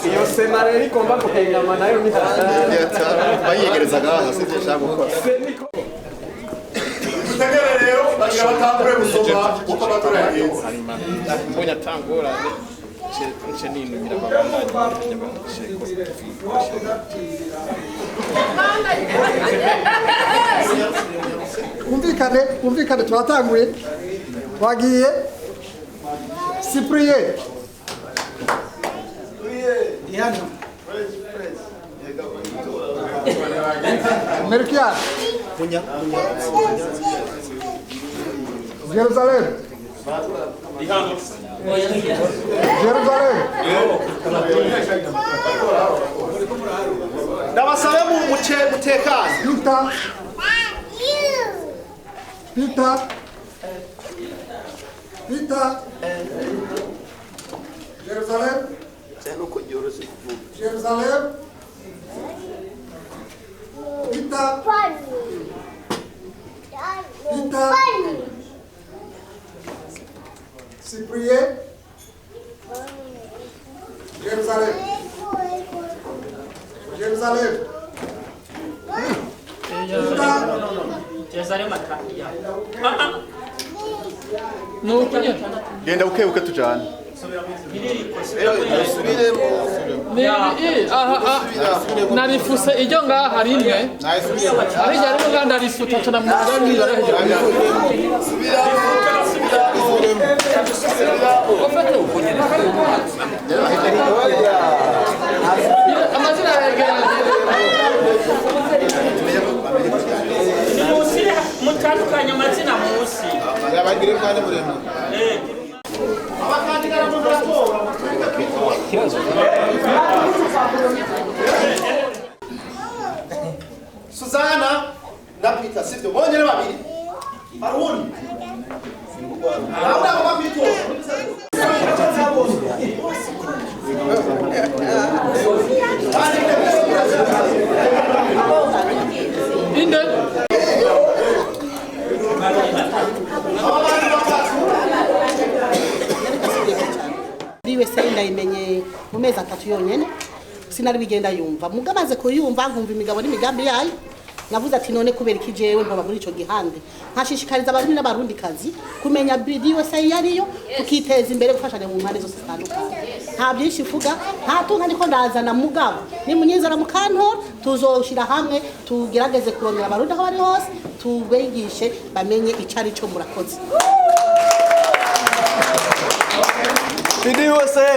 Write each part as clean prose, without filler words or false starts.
Io se Marelli combatto che la manaio mi fa. Vai che rezagana, se diciamo qua. Leo, la chiamata insomma, molto naturale. Poi ancora c'è Nino mi Umvikane twatanguye wagiye Cyprien Merkia Jerusalem Jerusalem Ndabasaba mu mutekano. Peter Jerusalem Jerusalem Peter Cyprien Jerusalem Genda uke tujana. narifuse iryo ngaha rimwe ariko arimo kandi arifuta tunamwara amazina mutandukanye amazina munsi Yabagire kandi murema. Susana na Peter sivyo bonyere babiri Aruni Laura kwa Peter inde Diwe senda imenye mu mezi 3 yonyene sinari bigenda yumva mugamaze kuyumva nkumva imigabo n'imigambi yayo navuze ati none kubera iki jewe mboba muri ico gihande nkashishikariza abarundi n'abarundi kazi kumenya diwe senda yariyo tukiteza imbere gufashanya mu mpande zose zitandukanye nta byinshi fuga nta tunga niko ndazana mugabo ni munyizera mu kantora tuzoshira hamwe tugerageze kurondera abarundi aho bari hose tubegishe bamenye icari cyo murakoze USA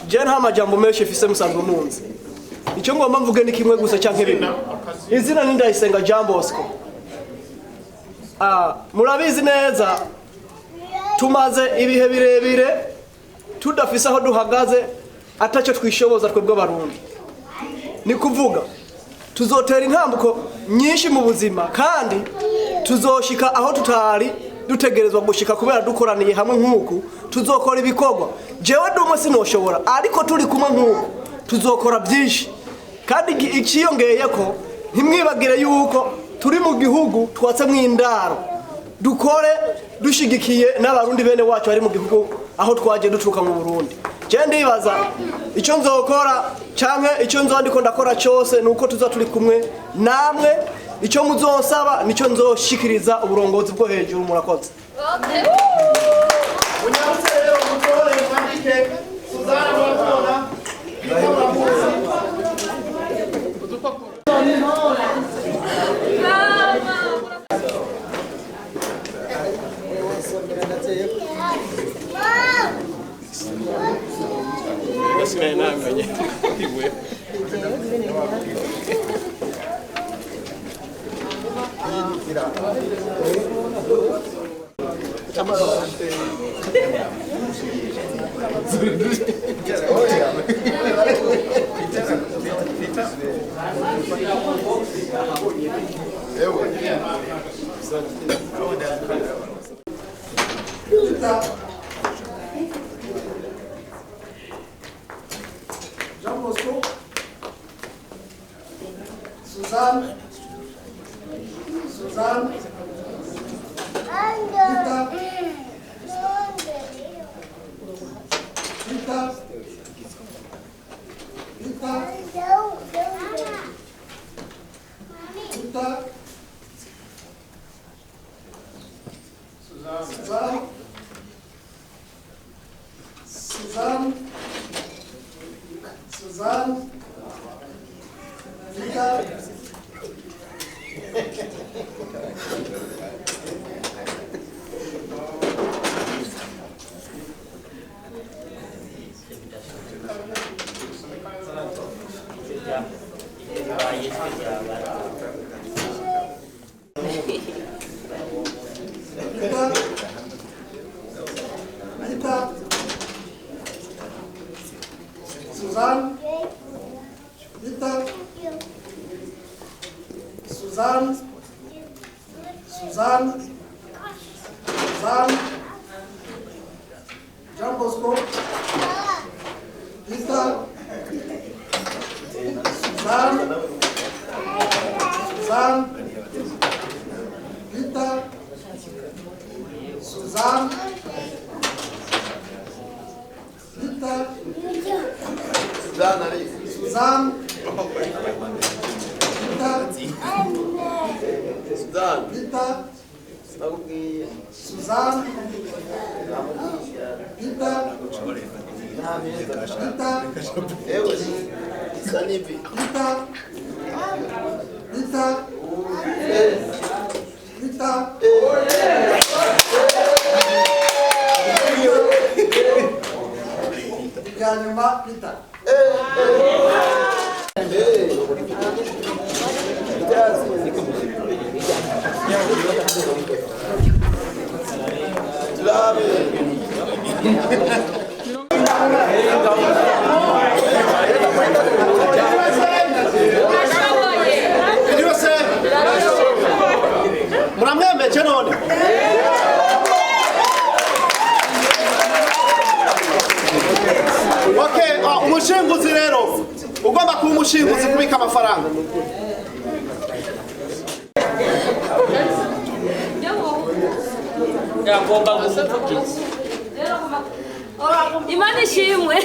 je nta majambo menshi ifise musanzwe munzi icyo ngomba mvuge ni kimwe gusa cyanke bimwe izina ni Ndayisenga Jean Bosco murabizi neza tumaze ibihe birebire tudafise aho duhagaze atacyo twishoboza twebwe abarundi ni kuvuga tuzotera intambuko nyinshi mu buzima kandi tuzoshika aho tutari dutegerezwa gushika kubera dukoraniye hamwe nk'uku tuzokora ibikorwa jewe dumwe sinoshobora ariko turi kumwe nk'uku tuzokora byinshi kandi ikiyongeye ko ntimwibagire yuko turi mu gihugu twatse mw'indaro dukore dushigikiye n'abarundi bene wacu bari mu gihugu aho twaje duturuka mu Burundi je ndibaza icyo nzokora canke icyo nzandiko ndakora cyose nuko tuza turi kumwe namwe icyo muzonsaba nicyo nzoshikiriza uburongozi bwo hejuru murakoze Unyarutse rero mutore kwandike Suzana mwatora Sina namenye. Jean Bosco, Suzanne, Suzanne, Rita, Rita, Rita, Rita, Suzanne, Suzanne, Suzanne, Rita, Rita, Suzanne, Rita, Suzanne, Suzanne, Suzanne, Jean Bosco, Rita, Suzanne, Suzanne, Rita, Suzanne, Rita, Suzanne, Rita, Suzanne, Rita, Nyuma Rita. Muramwemeje none okay, umushinguzi rero ugomba kuba umushinguzi kubika amafaranga. Imana ishimwe.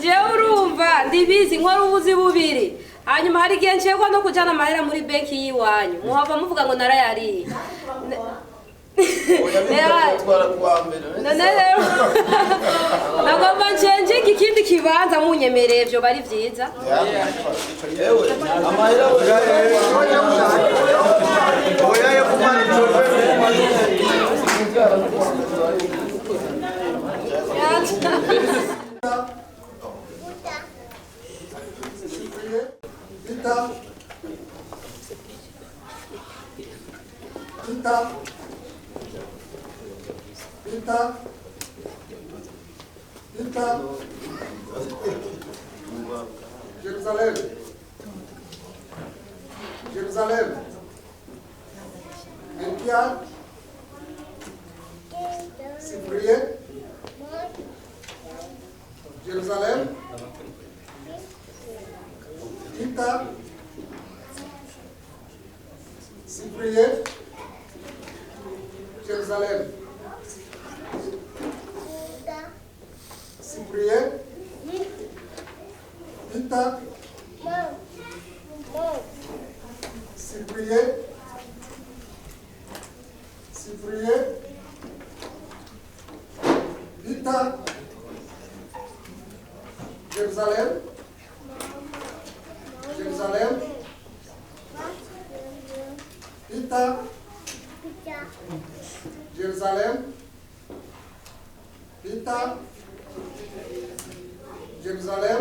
Jewe urumva ndibizi nkora ubuzi bubiri. Hanyuma hari igihe nshegwa no kujana amahera muri banki yiwanyu. Muhava muvuga ngo narayariye. Nagomba ncenje ikindi kibanza munyemereye byo bari vyiza. Rita, Rita, Rita, Rita, Jerusalem, Jerusalem, Melchior, Cyprien, Jerusalem, Rita, Cyprien, Jerusalem, Cyprien, Rita, Cyprien, Cyprien, Rita, Jerusalem, Jerusalem, Rita, Jerusalem, Rita, Jerusalem,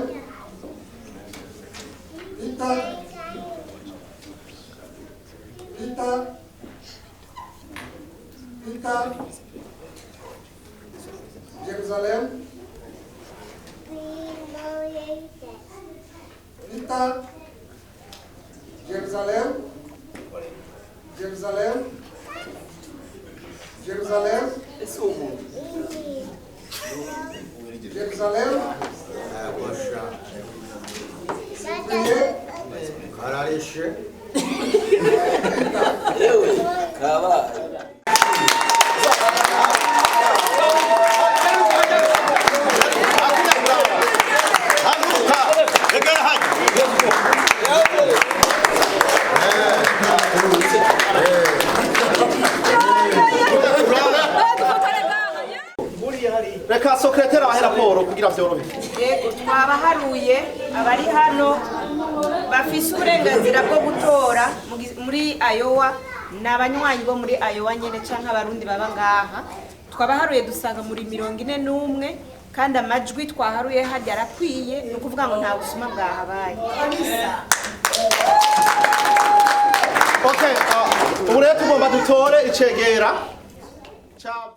Rita, Rita, Peter. Jerusalem. Jerusalem. Jerusalem. Jerusalem. Kararışı. reka sekreteri ahe raporo kugira vyorohe. Yego twabaharuye abari hano bafise uburenganzira bwo gutora muri Iowa n'abanywanyi bo muri Iowa nyene canke abarundi baba ngaha twabaharuye dusanga muri 41 kandi amajwi twaharuye hajya arakwiye no kuvuga ngo nta busuma bwahabaye. Okay, ubu rero tugomba dutore icegera